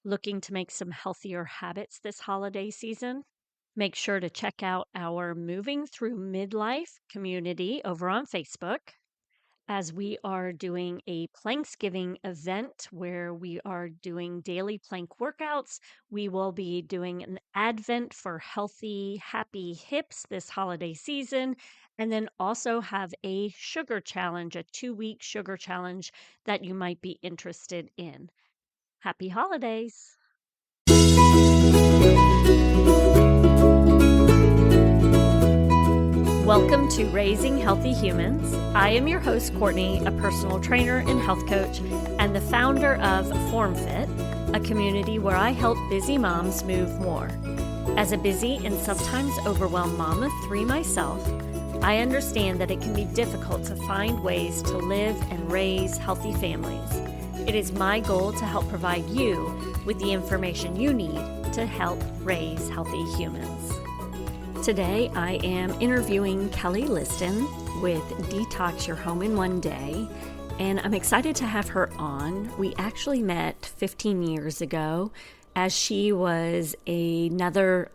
Looking to make some healthier habits this holiday season? Make sure to check out our Moving Through Midlife community over on Facebook, as we are doing a Planksgiving event where we are doing daily plank workouts. We will be doing an advent for healthy, happy hips this holiday season, and then also have a sugar challenge, a 2-week sugar challenge that you might be interested in. Happy holidays! Welcome to Raising Healthy Humans. I am your host, Courtney, a personal trainer and health coach, and the founder of FormFit, a community where I help busy moms move more. As a busy and sometimes overwhelmed mom of 3 myself, I understand that it can be difficult to find ways to live and raise healthy families. It is my goal to help provide you with the information you need to help raise healthy humans. Today, I am interviewing Kelly Liston with Detox Your Home in One Day, and I'm excited to have her on. We actually met 15 years ago as she was another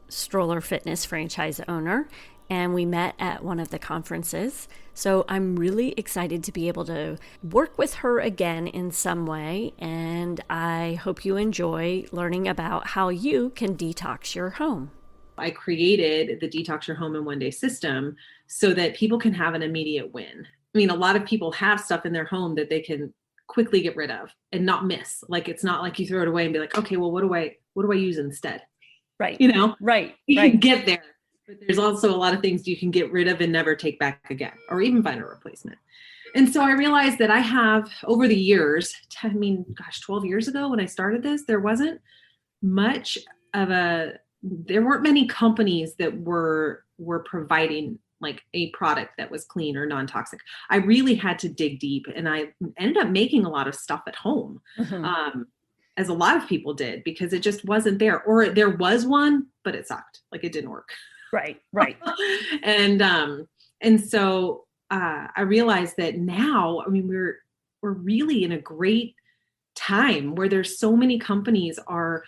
stroller fitness franchise owner, and we met at one of the conferences. So I'm really excited to be able to work with her again in some way, and I hope you enjoy learning about how you can detox your home. I created the Detox Your Home in One Day system so that people can have an immediate win. I mean, a lot of people have stuff in their home that they can quickly get rid of and not miss. Like, it's not like you throw it away and be like, okay, well, what do I use instead? Right. Right. You can get there, but there's also a lot of things you can get rid of and never take back again, or even find a replacement. And so I realized that I have, over the years, 12 years ago when I started this, there wasn't much of there weren't many companies that were providing like a product that was clean or non-toxic. I really had to dig deep, and I ended up making a lot of stuff at home, as a lot of people did, because it just wasn't there, or there was one, but it sucked. Like, it didn't work. Right. And so I realized that now, I mean, we're really in a great time where there's so many companies are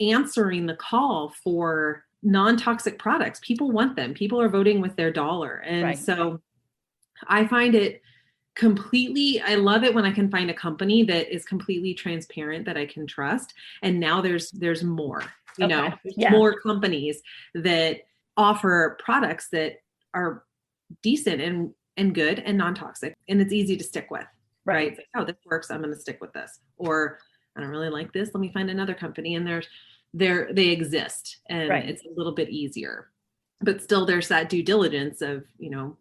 answering the call for non-toxic products. People want them. People are voting with their dollar. And so I find it I love it when I can find a company that is completely transparent, that I can trust. And now there's more, more companies that offer products that are decent and good and non-toxic. And it's easy to stick with, right? It's like, oh, this works, I'm going to stick with this. Or I don't really like this, let me find another company. And they exist, and it's a little bit easier. But still, there's that due diligence of,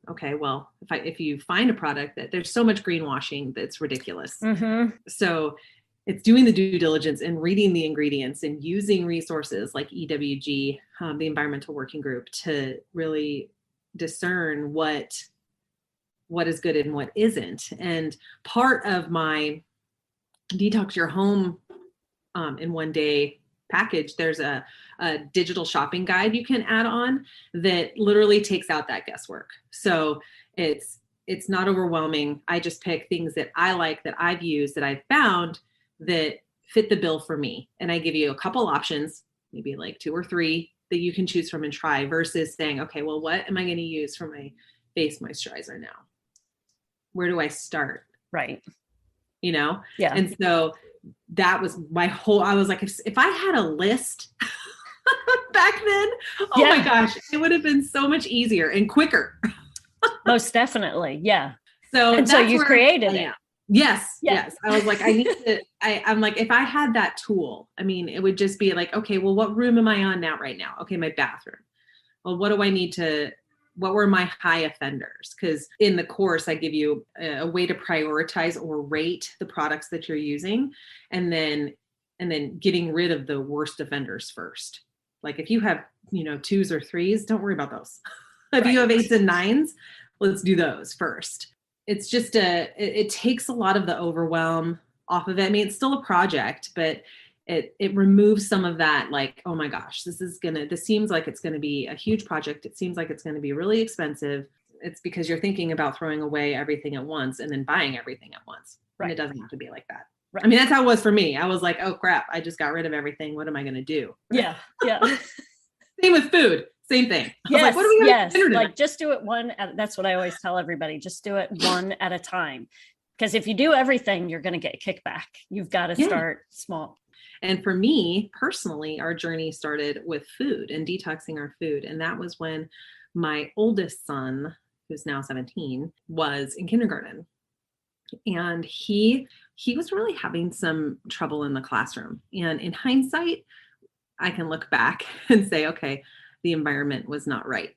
okay, well, if you find a product that there's so much greenwashing that's ridiculous. So it's doing the due diligence and reading the ingredients and using resources like EWG, the Environmental Working Group, to really discern what is good and what isn't. And part of my Detox Your Home in One Day package, there's a digital shopping guide you can add on that literally takes out that guesswork. So it's not overwhelming. I just pick things that I like, that I've used, that I've found that fit the bill for me. And I give you a couple options, maybe like 2 or 3 that you can choose from and try, versus saying, okay, well, what am I going to use for my face moisturizer now? Where do I start? Right. Yeah. And so that was I was like, if I had a list back then, my gosh, it would have been so much easier and quicker. Most definitely. Yeah. So you created it. Yes. I was like, I'm like, if I had that tool, I mean, it would just be like, okay, well, what room am I on right now? Okay, my bathroom. Well, what were my high offenders? Because in the course, I give you a way to prioritize or rate the products that you're using, and then getting rid of the worst offenders first. Like, if you have, 2s or 3s, don't worry about those. If you have 8s and 9s, let's do those first. It's just it takes a lot of the overwhelm off of it. I mean, it's still a project, but it removes some of that, like, oh my gosh, this seems like it's going to be a huge project. It seems like it's going to be really expensive. It's because you're thinking about throwing away everything at once and then buying everything at once. And it doesn't have to be like that. I mean, that's how it was for me. I was like, oh crap, I just got rid of everything. What am I going to do? Yeah. Yeah. Same with food. Same thing. I was Yes. like, what do we have Yes. for dinner tonight? Like just do it that's what I always tell everybody. Just do it one at a time. Because if you do everything, you're going to get a kickback. You've got to start small. And for me personally, our journey started with food and detoxing our food. And that was when my oldest son, who's now 17, was in kindergarten. And he was really having some trouble in the classroom. And in hindsight, I can look back and say, okay, the environment was not right.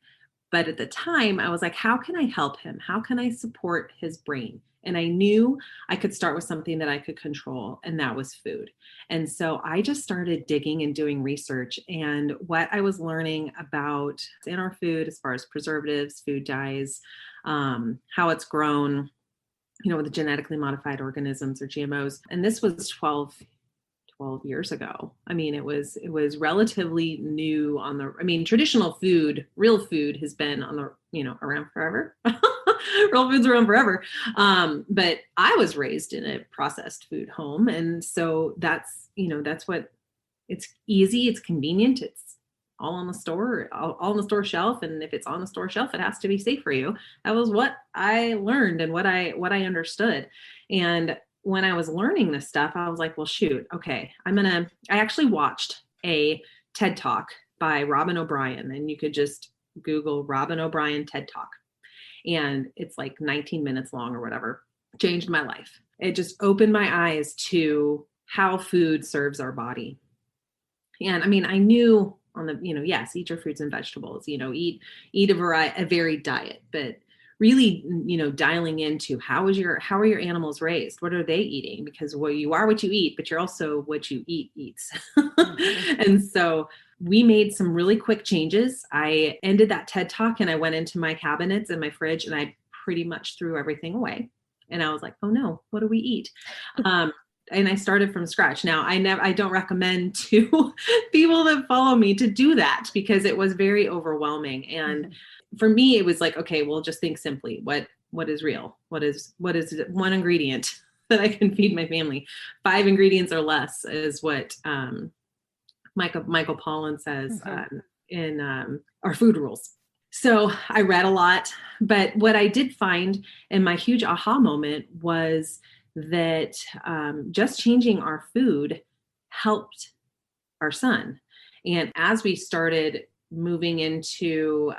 But at the time, I was like, how can I help him? How can I support his brain? And I knew I could start with something that I could control, and that was food. And so I just started digging and doing research. And what I was learning about in our food, as far as preservatives, food dyes, how it's grown, with the genetically modified organisms or GMOs. And this was 12 years ago. I mean, it was relatively new traditional food, real food has been on the, around forever. Real food's around forever. But I was raised in a processed food home. And so that's what, it's easy, it's convenient, it's all on the store, all on the store shelf. And if it's on the store shelf, it has to be safe for you. That was what I learned and what I understood. And when I was learning this stuff, I was like, well, shoot, okay, I actually watched a TED Talk by Robin O'Brien, and you could just Google Robin O'Brien TED Talk. And it's like 19 minutes long or whatever. Changed my life. It just opened my eyes to how food serves our body. And I mean, I knew on the, yes, eat your fruits and vegetables, eat a varied diet, but really, dialing into how are your animals raised? What are they eating? Because you are what you eat, but you're also what you eats. Mm-hmm. And so we made some really quick changes. I ended that TED Talk and I went into my cabinets and my fridge and I pretty much threw everything away. And I was like, oh no, what do we eat? And I started from scratch. Now, I don't recommend to people that follow me to do that because it was very overwhelming. And mm-hmm. for me, it was like, okay, well, just think simply. What is real? What is one ingredient that I can feed my family? 5 ingredients or less is what Michael Pollan says mm-hmm. In our food rules. So I read a lot, but what I did find in my huge aha moment was that just changing our food helped our son. And as we started moving into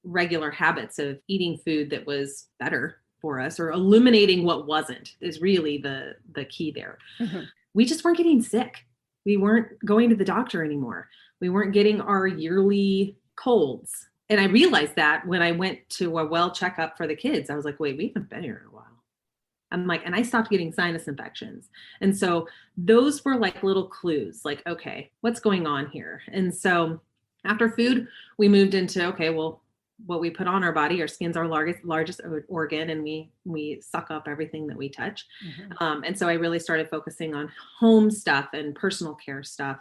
regular habits of eating food that was better for us, or eliminating what wasn't, is really the key there. Mm-hmm. We just weren't getting sick. We weren't going to the doctor anymore. We weren't getting our yearly colds. And I realized that when I went to a well checkup for the kids. I was like, wait, we haven't been here in a while. I'm like, and I stopped getting sinus infections. And so those were like little clues, like, okay, what's going on here? And so after food, we moved into, okay, well, what we put on our body, our skin's our largest organ, and we suck up everything that we touch. Mm-hmm. And so I really started focusing on home stuff and personal care stuff.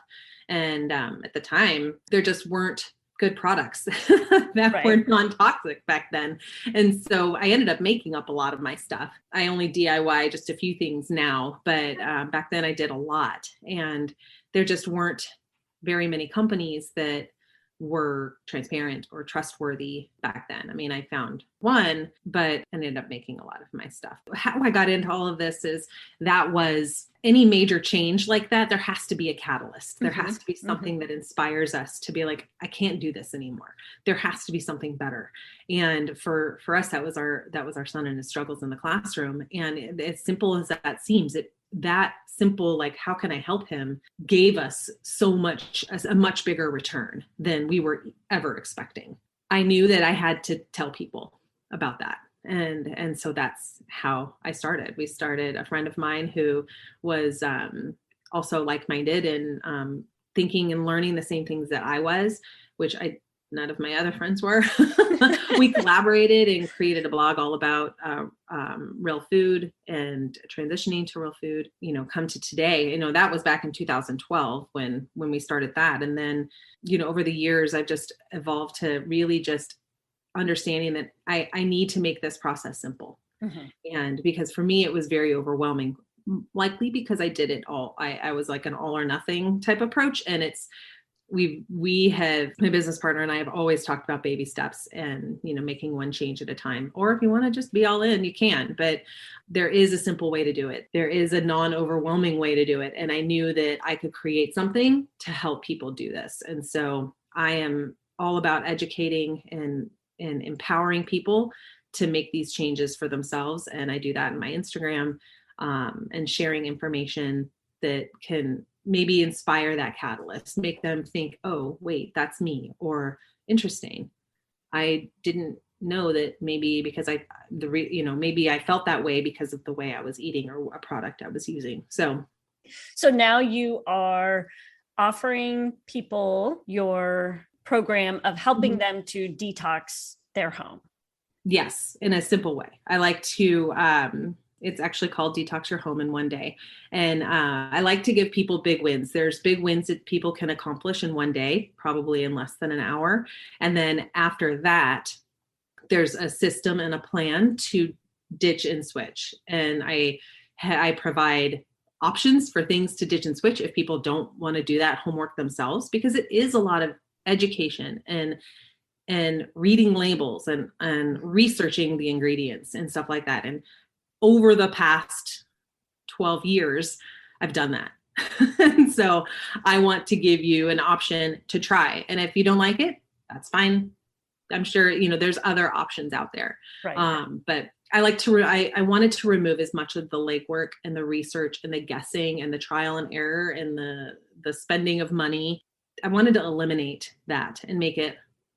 And at the time, there just weren't good products that were non-toxic back then. And so I ended up making up a lot of my stuff. I only DIY just a few things now, but back then I did a lot. And there just weren't very many companies that were transparent or trustworthy back then. I mean, I found one, but ended up making a lot of my stuff. How I got into all of this is that was any major change like that, there has to be a catalyst. There mm-hmm. has to be something mm-hmm. that inspires us to be like, I can't do this anymore. There has to be something better. And for us, that was our son and his struggles in the classroom. And as simple as that seems, that simple, like, how can I help him, gave us so much, a much bigger return than we were ever expecting. I knew that I had to tell people about that. And so that's how I started. We started, a friend of mine who was also like-minded and thinking and learning the same things that I was, which none of my other friends were. We collaborated and created a blog all about real food and transitioning to real food, come to today. That was back in 2012 when we started that. And then, over the years, I've just evolved to really just understanding that I need to make this process simple. Mm-hmm. And because for me, it was very overwhelming. likely because I did it all. I was like an all or nothing type approach. And we have, my business partner and I have always talked about baby steps and, making one change at a time. Or if you want to just be all in, you can, but there is a simple way to do it. There is a non-overwhelming way to do it. And I knew that I could create something to help people do this. And so I am all about educating and empowering people to make these changes for themselves. And I do that in my Instagram, and sharing information that can maybe inspire that catalyst, make them think, oh, wait, that's me, or interesting. I didn't know that maybe because maybe I felt that way because of the way I was eating or a product I was using. So now you are offering people your program of helping them to detox their home. Yes, in a simple way. I like to, it's actually called Detox Your Home in One Day. And I like to give people big wins. There's big wins that people can accomplish in one day, probably in less than an hour. And then after that, there's a system and a plan to ditch and switch. And I provide options for things to ditch and switch if people don't want to do that homework themselves, because it is a lot of education and reading labels and researching the ingredients and stuff like that. And over the past 12 years, I've done that. And so I want to give you an option to try. And if you don't like it, that's fine. I'm sure, there's other options out there. Right. But I like to, I wanted to remove as much of the legwork and the research and the guessing and the trial and error and the spending of money. I wanted to eliminate that and make it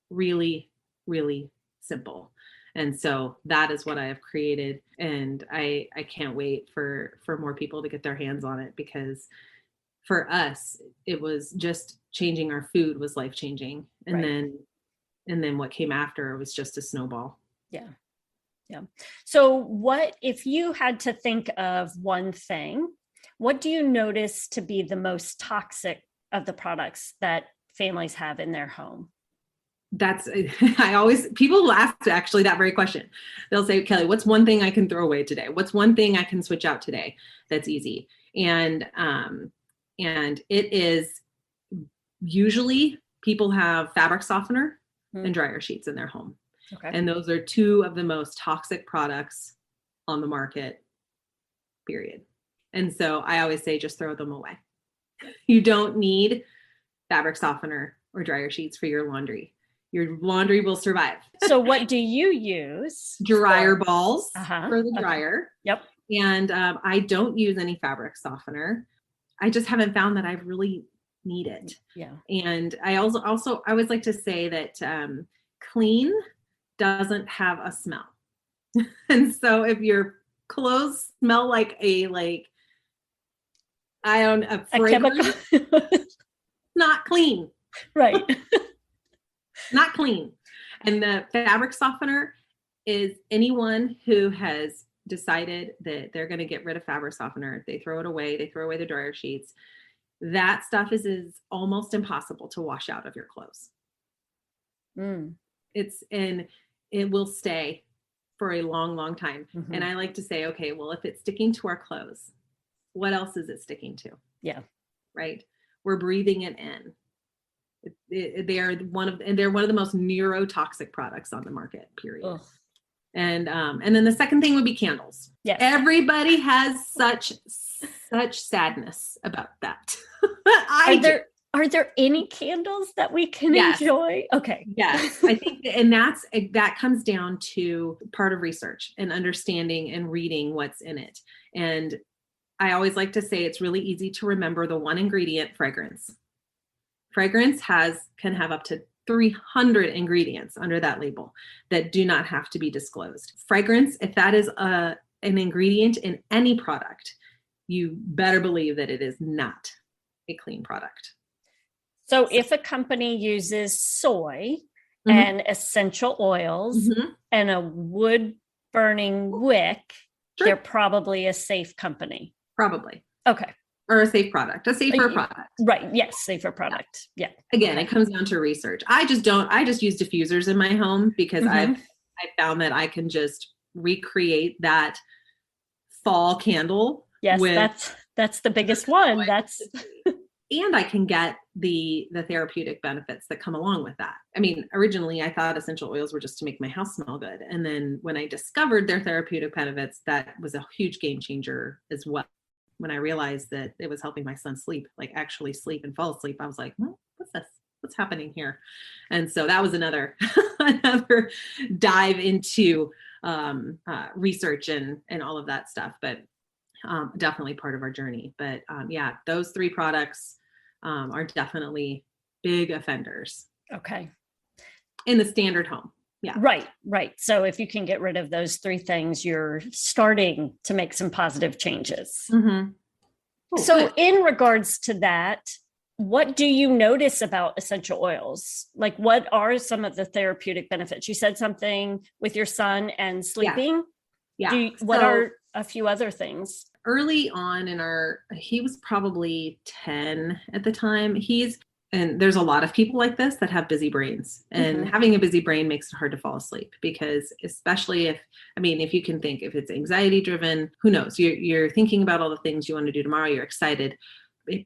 really, really simple. And so that is what I have created. And I can't wait for more people to get their hands on it, because for us, it was just changing our food was life-changing. And then what came after was just a snowball. Yeah. Yeah. So what, if you had to think of one thing, what do you notice to be the most toxic of the products that families have in their home? People ask actually that very question. They'll say, Kelly, what's one thing I can throw away today? What's one thing I can switch out today that's easy? And it is usually people have fabric softener and dryer sheets in their home. Okay. And those are two of the most toxic products on the market, period. And so I always say, just throw them away. You don't need fabric softener or dryer sheets for your laundry. Your laundry will survive. So what do you use? Dryer balls for the dryer. Yep. And I don't use any fabric softener. I just haven't found that I really need it. Yeah. And I also I always like to say that clean doesn't have a smell. And so if your clothes smell like a fragrance, not clean. Right. Not clean. And the fabric softener is anyone who has decided that they're going to get rid of fabric softener. They throw it away. They throw away the dryer sheets. That stuff is almost impossible to wash out of your clothes. And it will stay for a long, long time. Mm-hmm. And I like to say, okay, well, if it's sticking to our clothes, what else is it sticking to? Yeah. Right. We're breathing it in. They're one of the most neurotoxic products on the market, period. Ugh. And then the second thing would be candles. Yes. Everybody has such sadness about that. Are there any candles that we can enjoy? Okay. Yes. I think that comes down to part of research and understanding and reading what's in it. And I always like to say it's really easy to remember the one ingredient, fragrance. Fragrance can have up to 300 ingredients under that label that do not have to be disclosed. Fragrance, if that is an ingredient in any product, you better believe that it is not a clean product. So if a company uses soy and essential oils and a wood burning wick, they're probably a safe company. Probably. Okay. Or a safe product, a safer product. Right. Yes. Safer product. Yeah. Again, it comes down to research. I just use diffusers in my home because I found that I can just recreate that fall candle Yes, with that's the biggest one. That's and I can get the therapeutic benefits that come along with that. I mean, originally I thought essential oils were just to make my house smell good. And then when I discovered their therapeutic benefits, that was a huge game changer as well. When I realized that it was helping my son sleep, like actually sleep and fall asleep, I was like, what's this? What's happening here? And so that was another another dive into research and all of that stuff. But definitely part of our journey. But yeah, those three products are definitely big offenders. okay. In the standard home. Yeah. Right. So if you can get rid of those three things, you're starting to make some positive changes. Mm-hmm. Oh, so good. in regards to that, what do you notice about essential oils? Like, what are some of the therapeutic benefits? You said something with your son and sleeping. Yeah. What are a few other things? Early on he was probably 10 at the time. And there's a lot of people like this that have busy brains, and having a busy brain makes it hard to fall asleep, because especially if you can think, if it's anxiety driven, who knows, you're thinking about all the things you want to do tomorrow. You're excited.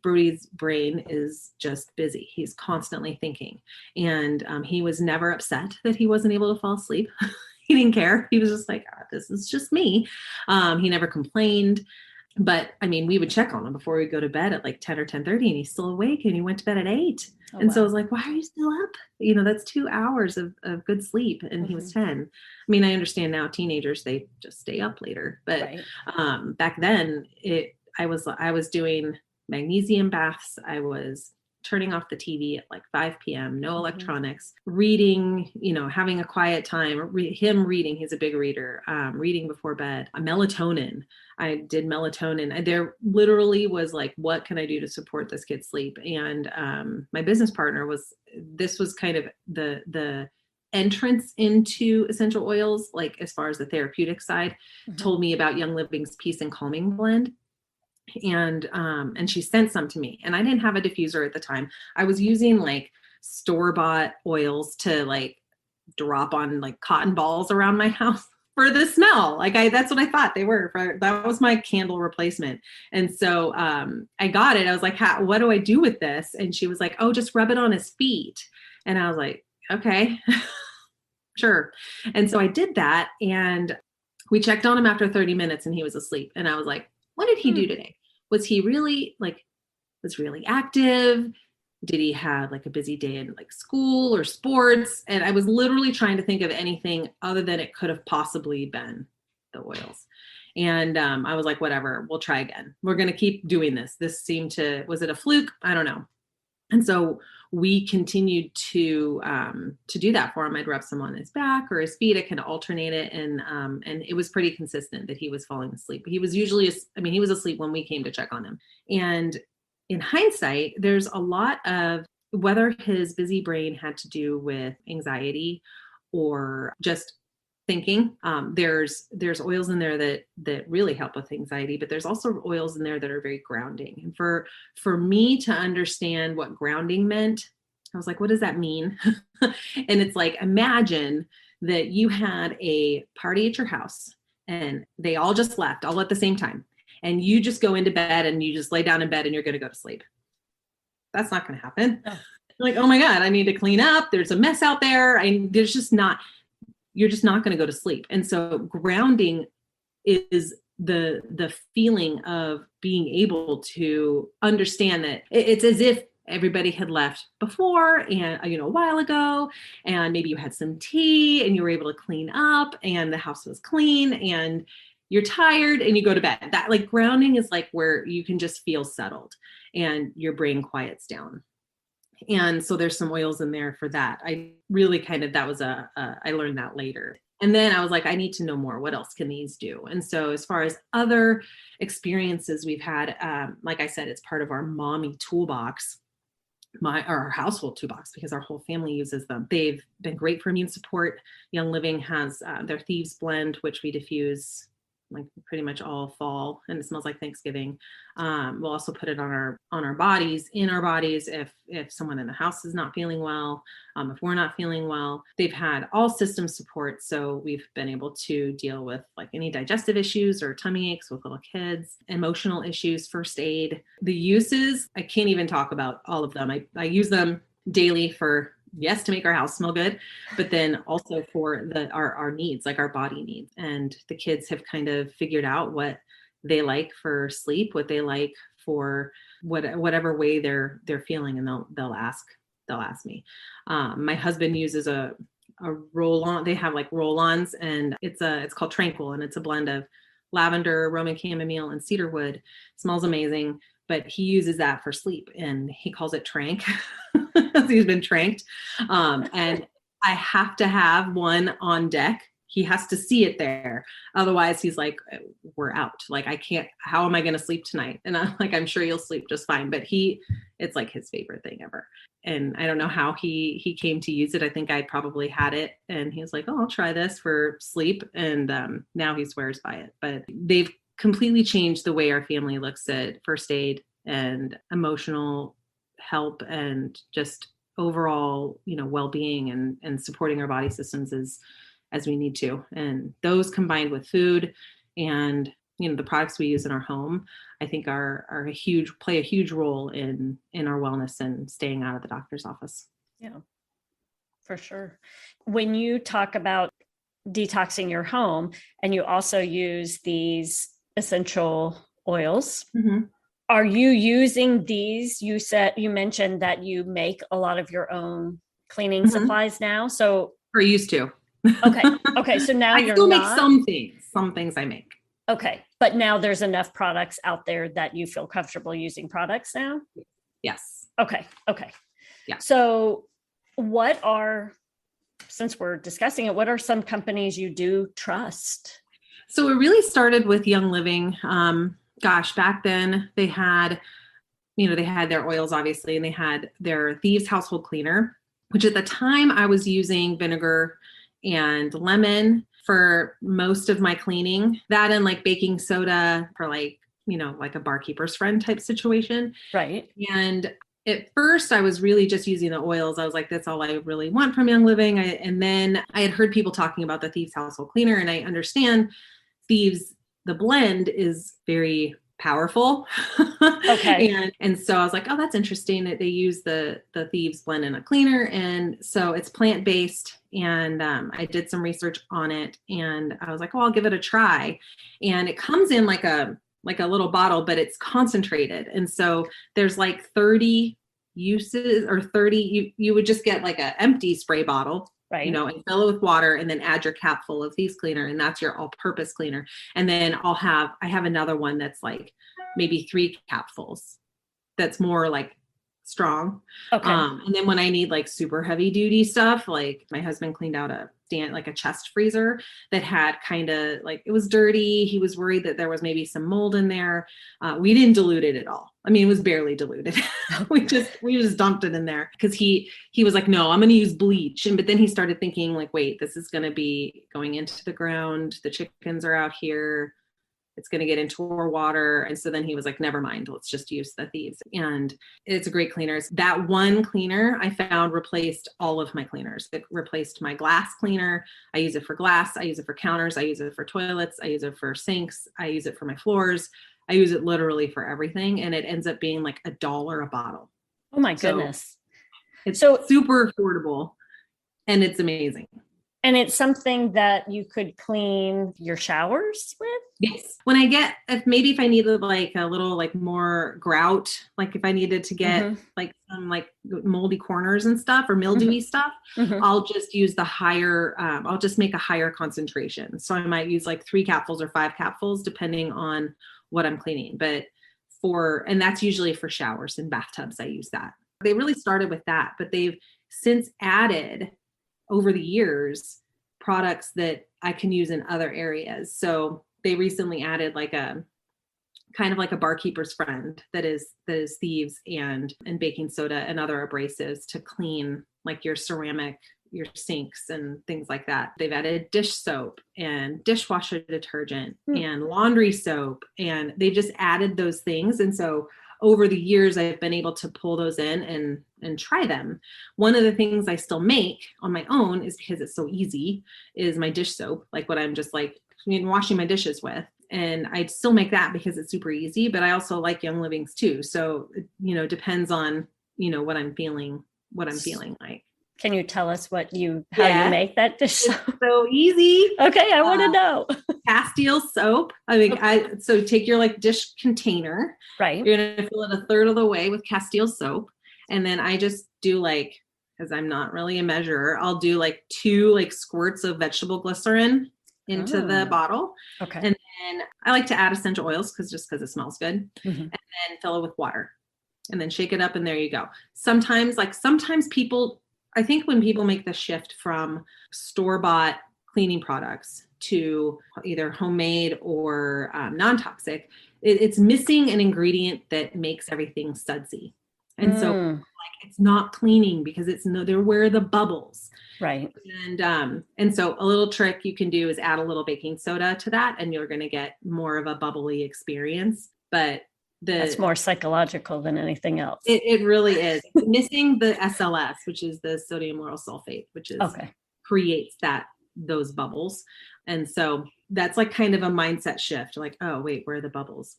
Brody's brain is just busy. He's constantly thinking. And he was never upset that he wasn't able to fall asleep. He didn't care. He was just like, this is just me. He never complained. But I mean, we would check on him before we go to bed at like 10 or 10:30, and he's still awake, and he went to bed at 8. And so I was like, why are you still up? That's 2 hours of good sleep. And he was 10. I mean, I understand now teenagers, they just stay up later. But back then I was doing magnesium baths. I was turning off the TV at like 5 p.m., no electronics, reading, having a quiet time, him reading, he's a big reader, reading before bed, melatonin. I did melatonin. There literally was like, what can I do to support this kid's sleep? And my business partner this was kind of the entrance into essential oils, like as far as the therapeutic side, told me about Young Living's Peace and Calming blend. And she sent some to me, and I didn't have a diffuser at the time. I was using like store-bought oils to like drop on like cotton balls around my house for the smell. That's what I thought they were. That was my candle replacement. And so I got it. I was like, what do I do with this? And she was like, oh, just rub it on his feet. And I was like, okay, sure. And so I did that, and we checked on him after 30 minutes, and he was asleep. And I was like, what did he do today? Was he really really active? Did he have like a busy day in like school or sports? And I was literally trying to think of anything other than it could have possibly been the oils. And I was like, whatever, we'll try again. We're going to keep doing this. This was it a fluke? I don't know. And so we continued to do that for him. I'd rub some on his back or his feet. I kind of alternate it. And it was pretty consistent that he was falling asleep. He was he was asleep when we came to check on him. And in hindsight, there's a lot of whether his busy brain had to do with anxiety or just thinking. There's oils in there that really help with anxiety, but there's also oils in there that are very grounding. And for me to understand what grounding meant, I was like, what does that mean? And it's like, imagine that you had a party at your house and they all just left all at the same time. And you just go into bed and you just lay down in bed and you're going to go to sleep. That's not going to happen. Oh. Like, oh my God, I need to clean up. There's a mess out there. You're just not going to go to sleep. And so grounding is the feeling of being able to understand that it's as if everybody had left before and, a while ago, and maybe you had some tea and you were able to clean up and the house was clean and you're tired and you go to bed. That like grounding is like where you can just feel settled and your brain quiets down. And so there's some oils in there for that. I really I learned that later. And then I was like, I need to know more. What else can these do? And so as far as other experiences we've had, like I said, it's part of our mommy toolbox, our household toolbox, because our whole family uses them. They've been great for immune support. Young Living has their Thieves blend, which we diffuse like pretty much all fall, and it smells like Thanksgiving. We'll also put it on our bodies, in our bodies, if if someone in the house is not feeling well, if we're not feeling well. They've had all system support. So we've been able to deal with like any digestive issues or tummy aches with little kids, emotional issues, first aid. The uses, I can't even talk about all of them. I use them daily for, yes, to make our house smell good, but then also for our needs, like our body needs. And the kids have kind of figured out what they like for sleep, what they like for whatever way they're feeling, and they'll ask me. My husband uses a roll-on. They have like roll-ons, and it's called Tranquil, and it's a blend of lavender, Roman chamomile, and cedarwood. Smells amazing, but he uses that for sleep, and he calls it Trank. He's been tranked. And I have to have one on deck. He has to see it there. Otherwise he's like, we're out. Like, I can't, how am I going to sleep tonight? And I'm like, I'm sure you'll sleep just fine. But it's like his favorite thing ever. And I don't know how he came to use it. I think I probably had it, and he was like, oh, I'll try this for sleep. And now he swears by it. But they've completely changed the way our family looks at first aid and emotional help, and just overall, well-being and supporting our body systems as we need to. And those combined with food and, the products we use in our home, I think play a huge role in our wellness and staying out of the doctor's office. Yeah, for sure. When you talk about detoxing your home and you also use these essential oils, mm-hmm. Are you using these? You mentioned that you make a lot of your own cleaning mm-hmm. supplies now. So, or used to. Okay. So now I still make some things I make. Okay. But now there's enough products out there that you feel comfortable using products now? Yes. Okay. Yeah. So since we're discussing it, what are some companies you do trust? So it really started with Young Living. Back then they had their oils, obviously, and they had their Thieves household cleaner, which at the time I was using vinegar and lemon for most of my cleaning. That and like baking soda for like a barkeeper's friend type situation. Right. And at first I was really just using the oils. I was like, that's all I really want from Young Living. And then I had heard people talking about the Thieves household cleaner, and I understand Thieves, the blend is very powerful. Okay. And so I was like, oh, that's interesting that they use the Thieves blend in a cleaner. And so it's plant-based, and I did some research on it, and I was like, oh, I'll give it a try. And it comes in like a little bottle, but it's concentrated. And so there's like 30 uses, or 30, you would just get like an empty spray bottle, right, and fill it with water, and then add your cap full of Thieves cleaner, and that's your all-purpose cleaner. And then I have another one that's like maybe 3 capfuls that's more like strong. Okay. And then when I need like super heavy duty stuff, like my husband cleaned out a chest freezer that had kind of like, it was dirty. He was worried that there was maybe some mold in there. We didn't dilute it at all. I mean, it was barely diluted. we just dumped it in there because he was like, no, I'm going to use bleach. But then he started thinking like, wait, this is going to be going into the ground. The chickens are out here. It's going to get into our water. And so then he was like, never mind, let's just use the Thieves. And it's a great cleaner. That one cleaner I found replaced all of my cleaners. It replaced my glass cleaner. I use it for glass. I use it for counters. I use it for toilets. I use it for sinks. I use it for my floors. I use it literally for everything. And it ends up being like $1 a bottle. Oh my goodness. It's super affordable, and it's amazing. And it's something that you could clean your showers with? Yes. When if I needed like a little like more grout, like if I needed to get like some like moldy corners and stuff, or mildewy stuff, I'll just use the higher, I'll just make a higher concentration. So I might use like 3 capfuls or 5 capfuls depending on what I'm cleaning. And that's usually for showers and bathtubs. I use that. They really started with that, but they've since added over the years products that I can use in other areas. So they recently added like a kind of like a barkeeper's friend that is Thieves and baking soda and other abrasives to clean like your ceramic, your sinks and things like that. They've added dish soap and dishwasher detergent and laundry soap, and they've just added those things. And so over the years, I've been able to pull those in and try them. One of the things I still make on my own is because it's so easy is my dish soap, like what I'm just like washing my dishes with. And I'd still make that because it's super easy, but I also like Young Livings too. So, depends on, what I'm feeling like. Can you tell us how you make that dish soap? It's so easy. Okay, I want to know. Castile soap. So take your like dish container. Right. You're gonna fill it a third of the way with Castile soap, and then I just do because I'm not really a measurer, I'll do 2 squirts of vegetable glycerin into the bottle. Okay. And then I like to add essential oils because it smells good, mm-hmm. and then fill it with water, and then shake it up, and there you go. Sometimes people, I think when people make the shift from store-bought cleaning products to either homemade or non-toxic, it's missing an ingredient that makes everything sudsy. And so it's not cleaning because they're where the bubbles. Right. And so a little trick you can do is add a little baking soda to that, and you're going to get more of a bubbly experience. But that's more psychological than anything else. It really is. Missing the SLS, which is the sodium lauryl sulfate, which is creates those bubbles. And so that's like kind of a mindset shift. Like, oh wait, where are the bubbles?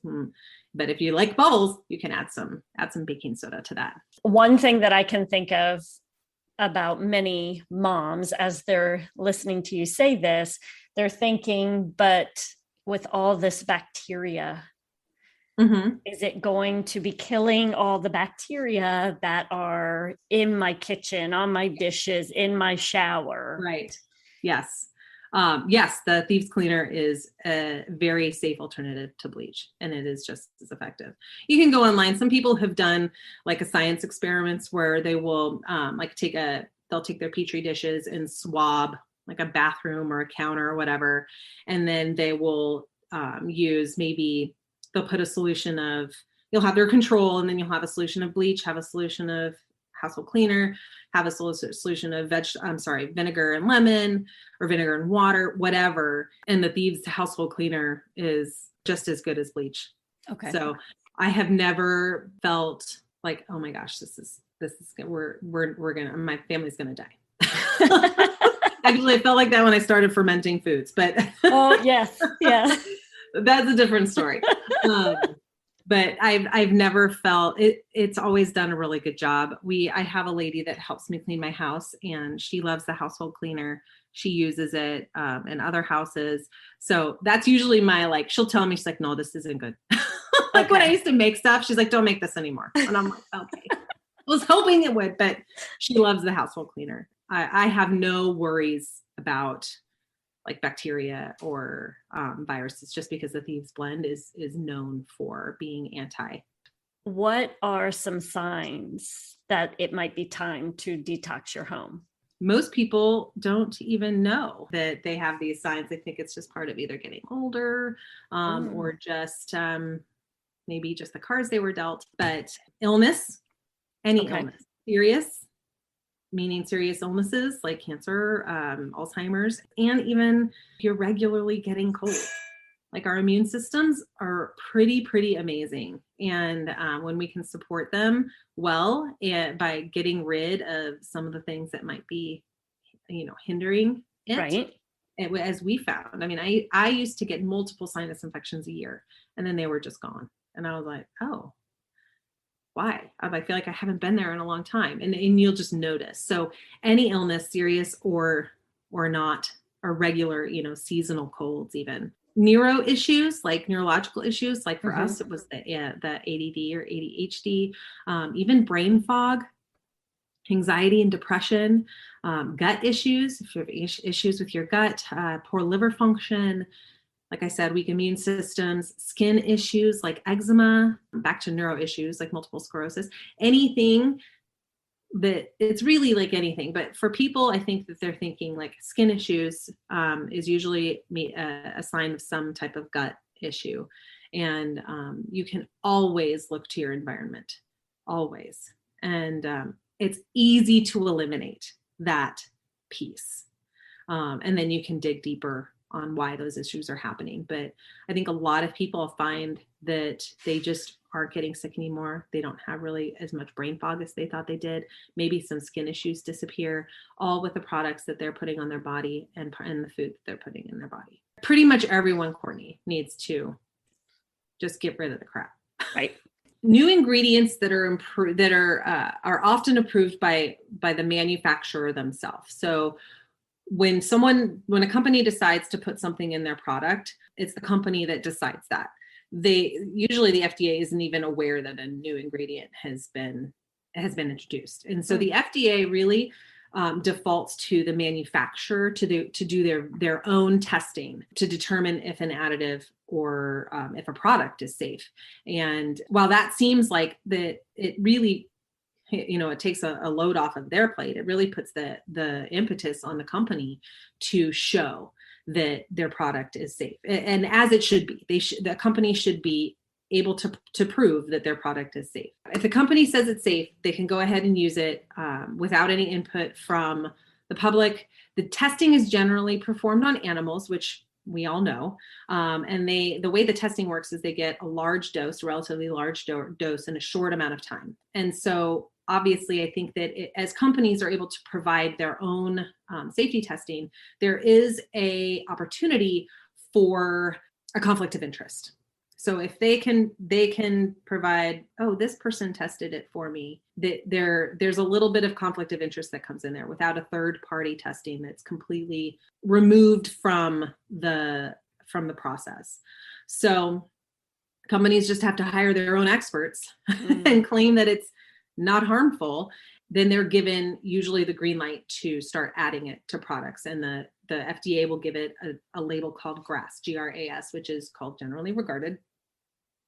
But if you like bubbles, you can add some baking soda to that. One thing that I can think of about many moms as they're listening to you say this, they're thinking, but with all this bacteria, is it going to be killing all the bacteria that are in my kitchen, on my dishes, in my shower? Right. Yes. Yes, the Thieves Cleaner is a very safe alternative to bleach, and it is just as effective. You can go online. Some people have done like a science experiments where they will they'll take their Petri dishes and swab like a bathroom or a counter or whatever, and then they will use they'll put a solution of, you'll have their control, and then you'll have a solution of bleach, have a solution of household cleaner, have a solution of vinegar and lemon, or vinegar and water, whatever. And the Thieves household cleaner is just as good as bleach. Okay. So I have never felt like, oh my gosh, this is my family's gonna die. Actually, I felt like that when I started fermenting foods, but oh yes, yeah. That's a different story. But I've never felt it. It's always done a really good job. I have a lady that helps me clean my house, and she loves the household cleaner. She uses it in other houses. So that's usually she'll tell me, she's like, no, this isn't good. When I used to make stuff, she's like, don't make this anymore. And I'm like, okay. I was hoping it would, but she loves the household cleaner. I have no worries about like bacteria or viruses, just because the Thieves blend is known for being anti. What are some signs that it might be time to detox your home? Most people don't even know that they have these signs. They think it's just part of either getting older or just maybe just the cards they were dealt. But illness, any illness, serious, meaning serious illnesses like cancer, Alzheimer's, and even if you're regularly getting cold. Like our immune systems are pretty amazing. And when we can support them well by getting rid of some of the things that might be, hindering it. Right. As we found, I used to get multiple sinus infections a year, and then they were just gone. And I was like, oh, why? I feel like I haven't been there in a long time. And you'll just notice. So any illness, serious or not, or regular, seasonal colds, even neurological issues, like for us, it was the ADD or ADHD, even brain fog, anxiety and depression, gut issues, if you have issues with your gut, poor liver function, like I said, weak immune systems, skin issues like eczema, back to neuro issues like multiple sclerosis, anything that it's really like anything. But for people, I think that they're thinking like skin issues is usually a sign of some type of gut issue. And you can always look to your environment, always. And it's easy to eliminate that piece. And then you can dig deeper on why those issues are happening. But I think a lot of people find that they just aren't getting sick anymore. They don't have really as much brain fog as they thought they did. Maybe some skin issues disappear, all with the products that they're putting on their body and the food that they're putting in their body. Pretty much everyone, Courtney, needs to just get rid of the crap. Right. New ingredients that are often approved by the manufacturer themselves. So when a company decides to put something in their product, it's the company that decides that. Usually the FDA isn't even aware that a new ingredient has been introduced. And so the FDA really defaults to the manufacturer to do their own testing to determine if an additive or if a product is safe. And while that seems like it really, it takes a load off of their plate, it really puts the impetus on the company to show that their product is safe. And as it should be, the company should be able to prove that their product is safe. If the company says it's safe, they can go ahead and use it without any input from the public. The testing is generally performed on animals, which we all know. And the way the testing works is they get a relatively large dose in a short amount of time. And so obviously, I think that as companies are able to provide their own safety testing, there is a opportunity for a conflict of interest. So if they can provide, oh, this person tested it for me, there's a little bit of conflict of interest that comes in there without a third party testing that's completely removed from the process. So companies just have to hire their own experts and claim that it's not harmful. Then they're given usually the green light to start adding it to products. And the FDA will give it a label called GRAS, GRAS, which is generally regarded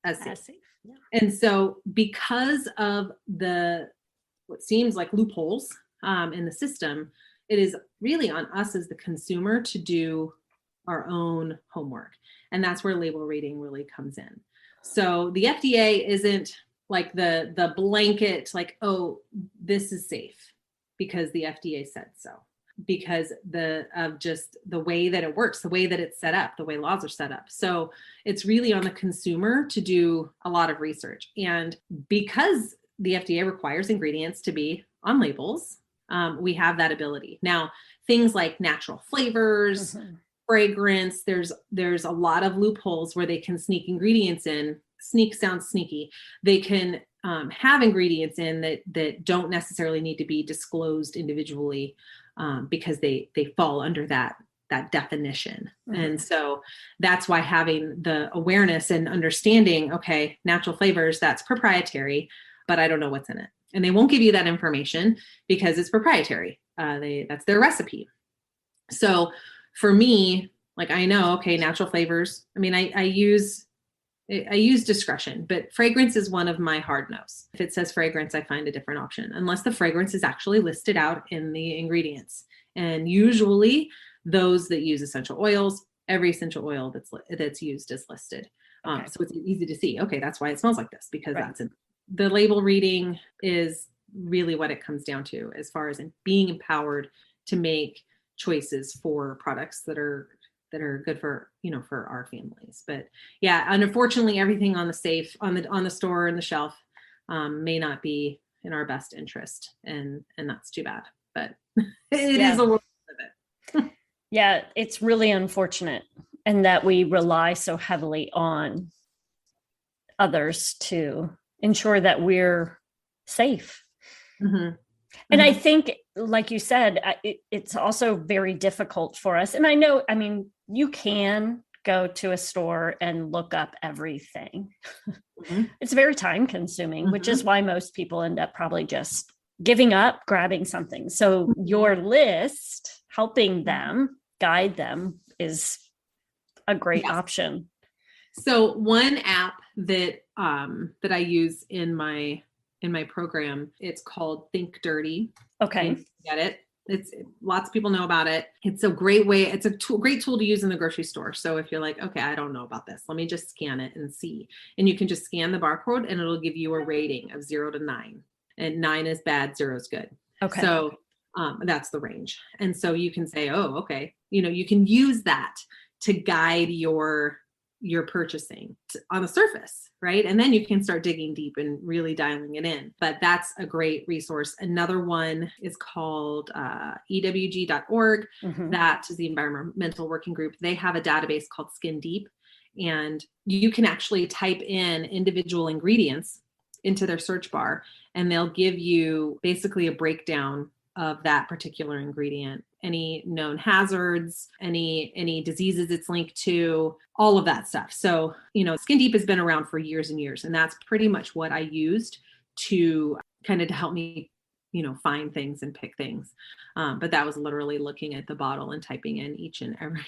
as safe. Yeah. And so because of what seems like loopholes in the system, it is really on us as the consumer to do our own homework. And that's where label reading really comes in. So the FDA isn't like the blanket, like, oh, this is safe because the FDA said so. Because of just the way that it works, the way that it's set up, the way laws are set up. So it's really on the consumer to do a lot of research. And because the FDA requires ingredients to be on labels, we have that ability. Now, things like natural flavors, fragrance, there's a lot of loopholes where they can sneak ingredients in. Sneak sounds sneaky. They can have ingredients in that don't necessarily need to be disclosed individually. Because they fall under that definition. Mm-hmm. And so that's why having the awareness and understanding, okay, natural flavors, that's proprietary, but I don't know what's in it. And they won't give you that information because it's proprietary. That's their recipe. So for me, like, I know, okay, natural flavors. I mean, I use discretion, but fragrance is one of my hard no's. If it says fragrance, I find a different option, unless the fragrance is actually listed out in the ingredients. And usually those that use essential oils, every essential oil that's used is listed. Okay. So it's easy to see, okay, that's why it smells like this, because that's in the label reading is really what it comes down to as far as being empowered to make choices for products that are good for our families. But yeah, unfortunately, everything on the store and the shelf may not be in our best interest, and that's too bad. But it is a world of it. Yeah, it's really unfortunate, and that we rely so heavily on others to ensure that we're safe. Mm-hmm. And I think, like you said, it's also very difficult for us. And I know, I mean, you can go to a store and look up everything. Mm-hmm. It's very time consuming, which is why most people end up probably just giving up, grabbing something. So your list, helping them, guide them, is a great option. So one app that I use in my program, it's called Think Dirty. Okay. Get it? It's lots of people know about it. It's a great way. It's a great tool to use in the grocery store. So if you're like, okay, I don't know about this, let me just scan it and see. And you can just scan the barcode and it'll give you a rating of 0 to 9. And 9 is bad, 0 is good. Okay. So that's the range. And so you can say, oh, okay. You can use that to guide your you're purchasing on the surface, right? And then you can start digging deep and really dialing it in. But that's a great resource. Another one is called ewg.org. That is the Environmental Working Group. They have a database called Skin Deep, and you can actually type in individual ingredients into their search bar, and they'll give you basically a breakdown of that particular ingredient, any known hazards, any diseases it's linked to, all of that stuff. So, Skin Deep has been around for years and years, and that's pretty much what I used to kind of to help me, find things and pick things. But that was literally looking at the bottle and typing in each and every.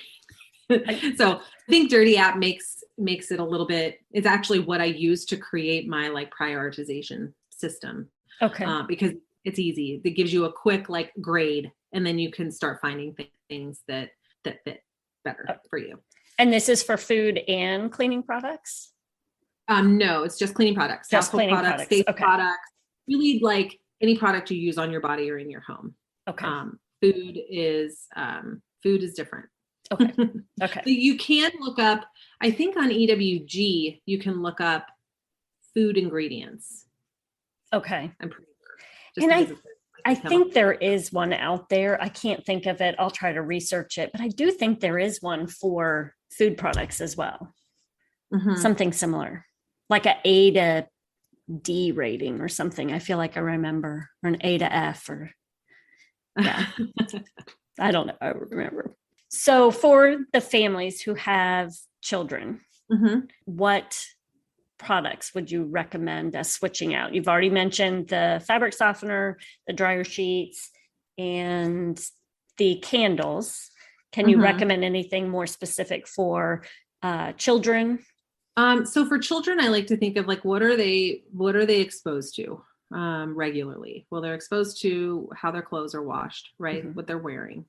So I think Dirty App makes it a little bit, it's actually what I use to create my like prioritization system. Okay. Because it's easy. It gives you a quick like grade, and then you can start finding things that fit better for you. And this is for food and cleaning products? No, it's just cleaning products. Just cleaning products. Safe products. Really like any product you use on your body or in your home. Okay. Food is different. Okay. Okay. So you can look up, I think on EWG, you can look up food ingredients. Okay. I'm pretty sure. And I think there is one out there. I can't think of it. I'll try to research it, but I do think there is one for food products as well. Something similar, like an A to D rating or something. I feel like I remember, or an A to F, or yeah. I don't know. I remember. So for the families who have children, what products would you recommend as switching out? You've already mentioned the fabric softener, the dryer sheets, and the candles. Can you recommend anything more specific for children? So for children, I like to think of like, what are they exposed to regularly? Well, they're exposed to how their clothes are washed, right? What they're wearing.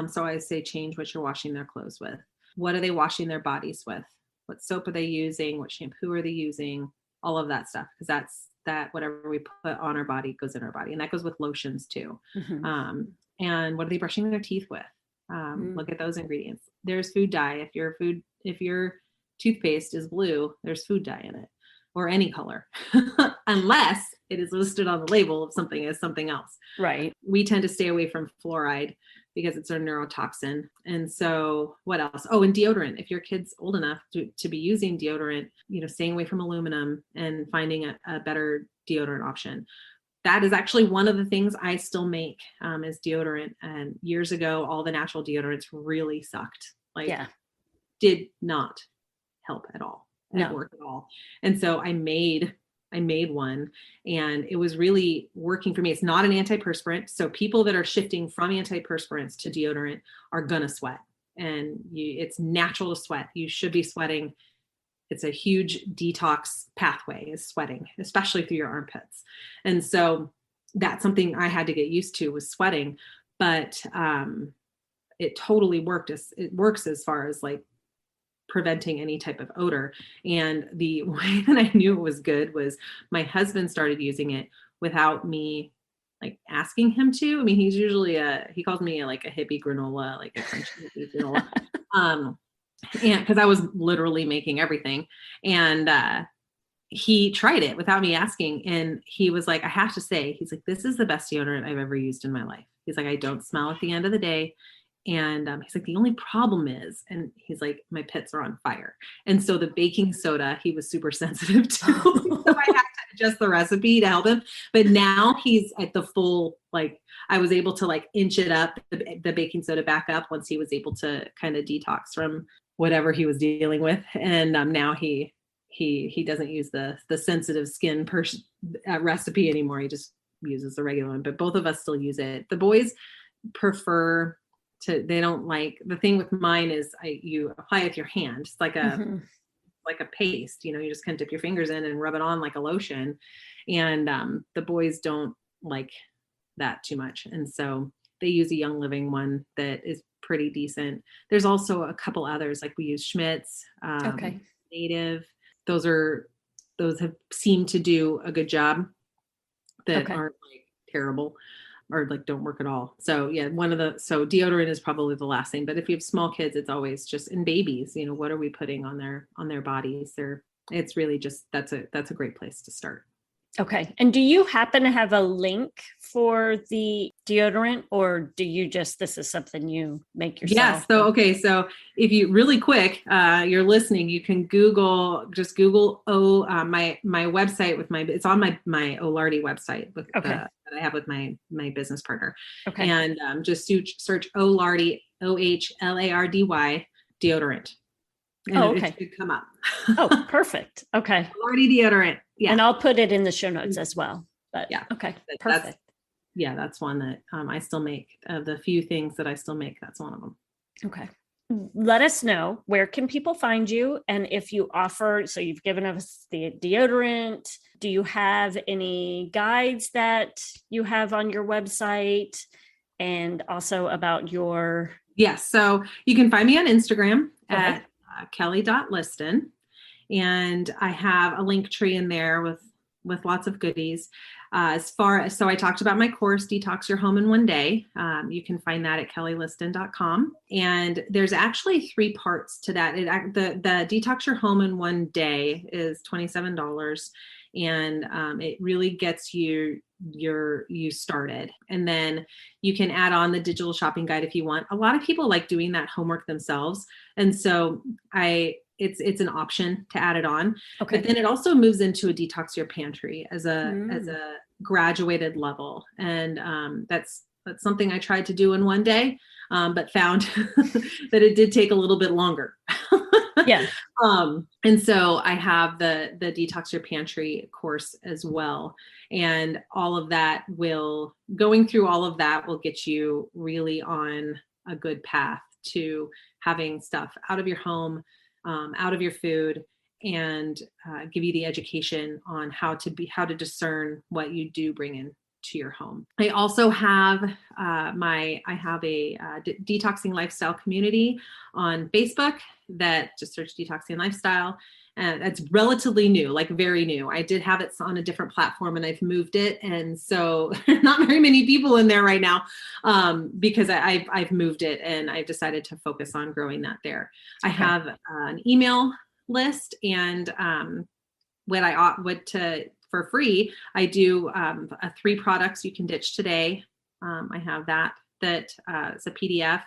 So I say change what you're washing their clothes with. What are they washing their bodies with? What soap are they using? What shampoo are they using? All of that stuff. Because that whatever we put on our body goes in our body. And that goes with lotions too. And what are they brushing their teeth with? Look at those ingredients. There's food dye. If your toothpaste is blue, there's food dye in it, or any color, unless it is listed on the label of something as something else. Right. We tend to stay away from fluoride because it's a neurotoxin. And so what else? Oh, and deodorant. If your kid's old enough to be using deodorant, staying away from aluminum and finding a better deodorant option. That is actually one of the things I still make is deodorant. And years ago, all the natural deodorants really sucked. Did not help at all. Didn't work at all. And so I made one, and it was really working for me. It's not an antiperspirant. So people that are shifting from antiperspirants to deodorant are going to sweat, and it's natural to sweat. You should be sweating. It's a huge detox pathway, is sweating, especially through your armpits. And so that's something I had to get used to, was sweating, but it totally worked. It works as far as like preventing any type of odor. And the way that I knew it was good was my husband started using it without me like asking him to. I mean, he's usually he calls me like a hippie granola, like a crunchy hippie granola. And because I was literally making everything. And he tried it without me asking. And he was like, I have to say, he's like, this is the best deodorant I've ever used in my life. He's like, I don't smell at the end of the day. And he's like, the only problem is, and he's like, my pits are on fire. And so the baking soda, he was super sensitive to. So I had to adjust the recipe to help him. But now he's at the full, like, I was able to like inch it up, the baking soda back up once he was able to kind of detox from whatever he was dealing with. And now he doesn't use the sensitive skin recipe anymore. He just uses the regular one. But both of us still use it. The boys prefer they don't like, the thing with mine is you apply it with your hand. It's like a paste, you just kind of dip your fingers in and rub it on like a lotion. And the boys don't like that too much. And so they use a Young Living one that is pretty decent. There's also a couple others, like we use Schmidt's, Native. Those have seemed to do a good job that aren't like terrible. or like don't work at all. So yeah, so deodorant is probably the last thing, but if you have small kids, it's always just, in babies, what are we putting on their bodies? It's really just, that's a great place to start. Okay. And do you happen to have a link for the deodorant, or do you just, this is something you make yourself? Yes. So, okay. So if you really quick, you're listening, you can Google my website it's on my Olardy website that I have with my business partner. Okay. And just search Olardy, OHLARDY deodorant. And it should come up. Oh, perfect. Okay. Olardy deodorant. Yeah. And I'll put it in the show notes as well. But yeah. Okay. Perfect. That's one that I still make. Of the few things that I still make, that's one of them. Okay. Let us know, where can people find you? And if you offer, so you've given us the deodorant, do you have any guides that you have on your website? And also about your... Yes. So you can find me on Instagram at Kelly.Liston. And I have a link tree in there with lots of goodies. So I talked about my course, Detox Your Home in One Day. You can find that at kellyliston.com. And there's actually 3 parts to that. The Detox Your Home in One Day is $27. And it really gets you started. And then you can add on the digital shopping guide if you want. A lot of people like doing that homework themselves. And so it's an option to add it on. Okay. But then it also moves into a Detox Your Pantry as a graduated level. And that's something I tried to do in one day, but found that it did take a little bit longer. Yeah. And so I have the Detox Your Pantry course as well. And all of that going through all of that will get you really on a good path to having stuff out of your home, out of your food, and give you the education on how to discern what you do bring in to your home. I also have a detoxing lifestyle community on Facebook that just search Detoxing Lifestyle. And it's relatively new, like very new. I did have it on a different platform and I've moved it. And so not very many people in there right now because I've moved it and I've decided to focus on growing that there. Okay. I have an email list, and for free, I do 3 products you can ditch today. I have that it's a PDF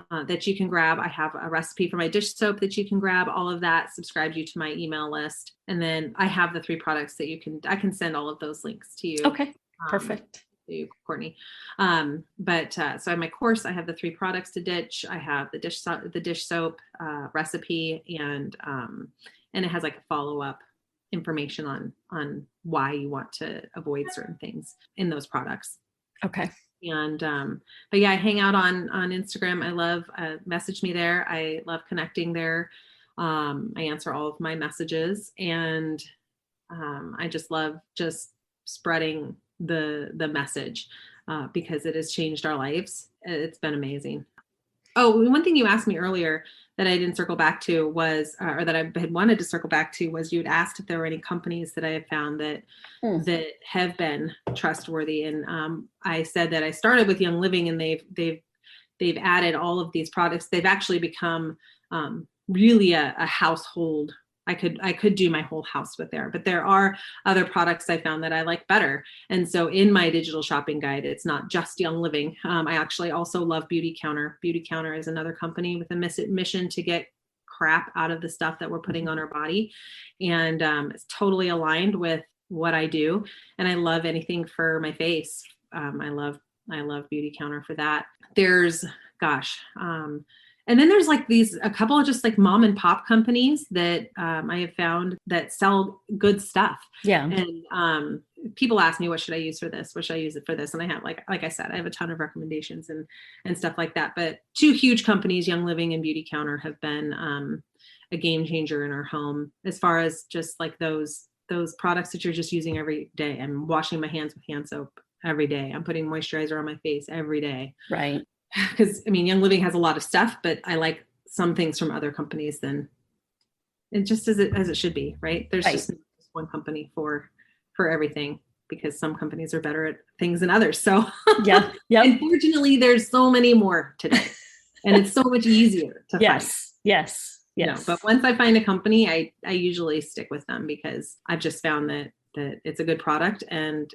that you can grab. I have a recipe for my dish soap that you can grab. All of that subscribes you to my email list. And then I have the 3 products that I can send all of those links to you. Okay, perfect. To you, Courtney. So I have my course, I have the 3 products to ditch. I have the dish soap recipe, and it has like a follow-up information on why you want to avoid certain things in those products. Okay. And, but yeah, I hang out on Instagram. I love, message me there. I love connecting there. I answer all of my messages, and, I just love just spreading the message, because it has changed our lives. It's been amazing. Oh, one thing you asked me earlier that I didn't circle back to was, or that I had wanted to circle back to, was you had asked if there were any companies that I have found that have been trustworthy. And I said that I started with Young Living, and they've added all of these products. They've actually become really a household. I could do my whole house with there, but there are other products I found that I like better. And so in my digital shopping guide, it's not just Young Living. I actually also love Beauty Counter. Beauty Counter is another company with a mission to get crap out of the stuff that we're putting on our body. And it's totally aligned with what I do. And I love anything for my face. I love Beauty Counter for that. And then there's like a couple of just like mom and pop companies that I have found that sell good stuff. Yeah. And people ask me, what should I use for this? What should I use it for this? And I have, like I said, I have a ton of recommendations and stuff like that. But 2 huge companies, Young Living and Beauty Counter, have been a game changer in our home as far as just like those products that you're just using every day. I'm washing my hands with hand soap every day. I'm putting moisturizer on my face every day. Right. Because Young Living has a lot of stuff, but I like some things from other companies than it just as it should be, right? There's just one company for everything, because some companies are better at things than others. So yeah, unfortunately, there's so many more today, and it's so much easier to find. Yes. But once I find a company, I usually stick with them because I've just found that it's a good product, and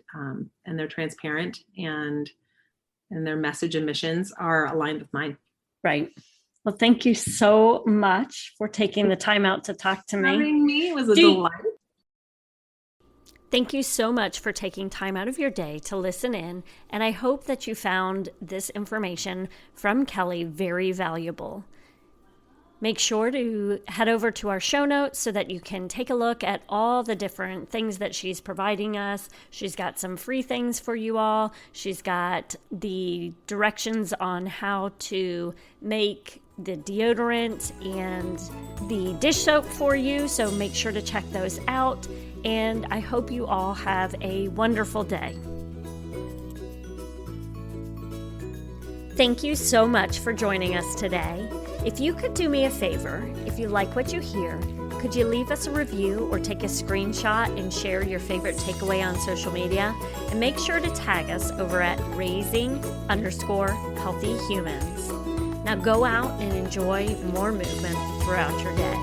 they're transparent, and their message and missions are aligned with mine. Right. Well, thank you so much for taking the time out to talk to me. Having me was a delight. Thank you so much for taking time out of your day to listen in, and I hope that you found this information from Kelly very valuable. Make sure to head over to our show notes so that you can take a look at all the different things that she's providing us. She's got some free things for you all. She's got the directions on how to make the deodorant and the dish soap for you, so make sure to check those out. And I hope you all have a wonderful day. Thank you so much for joining us today. If you could do me a favor, if you like what you hear, could you leave us a review or take a screenshot and share your favorite takeaway on social media? And make sure to tag us over at raising_healthy humans. Now go out and enjoy more movement throughout your day.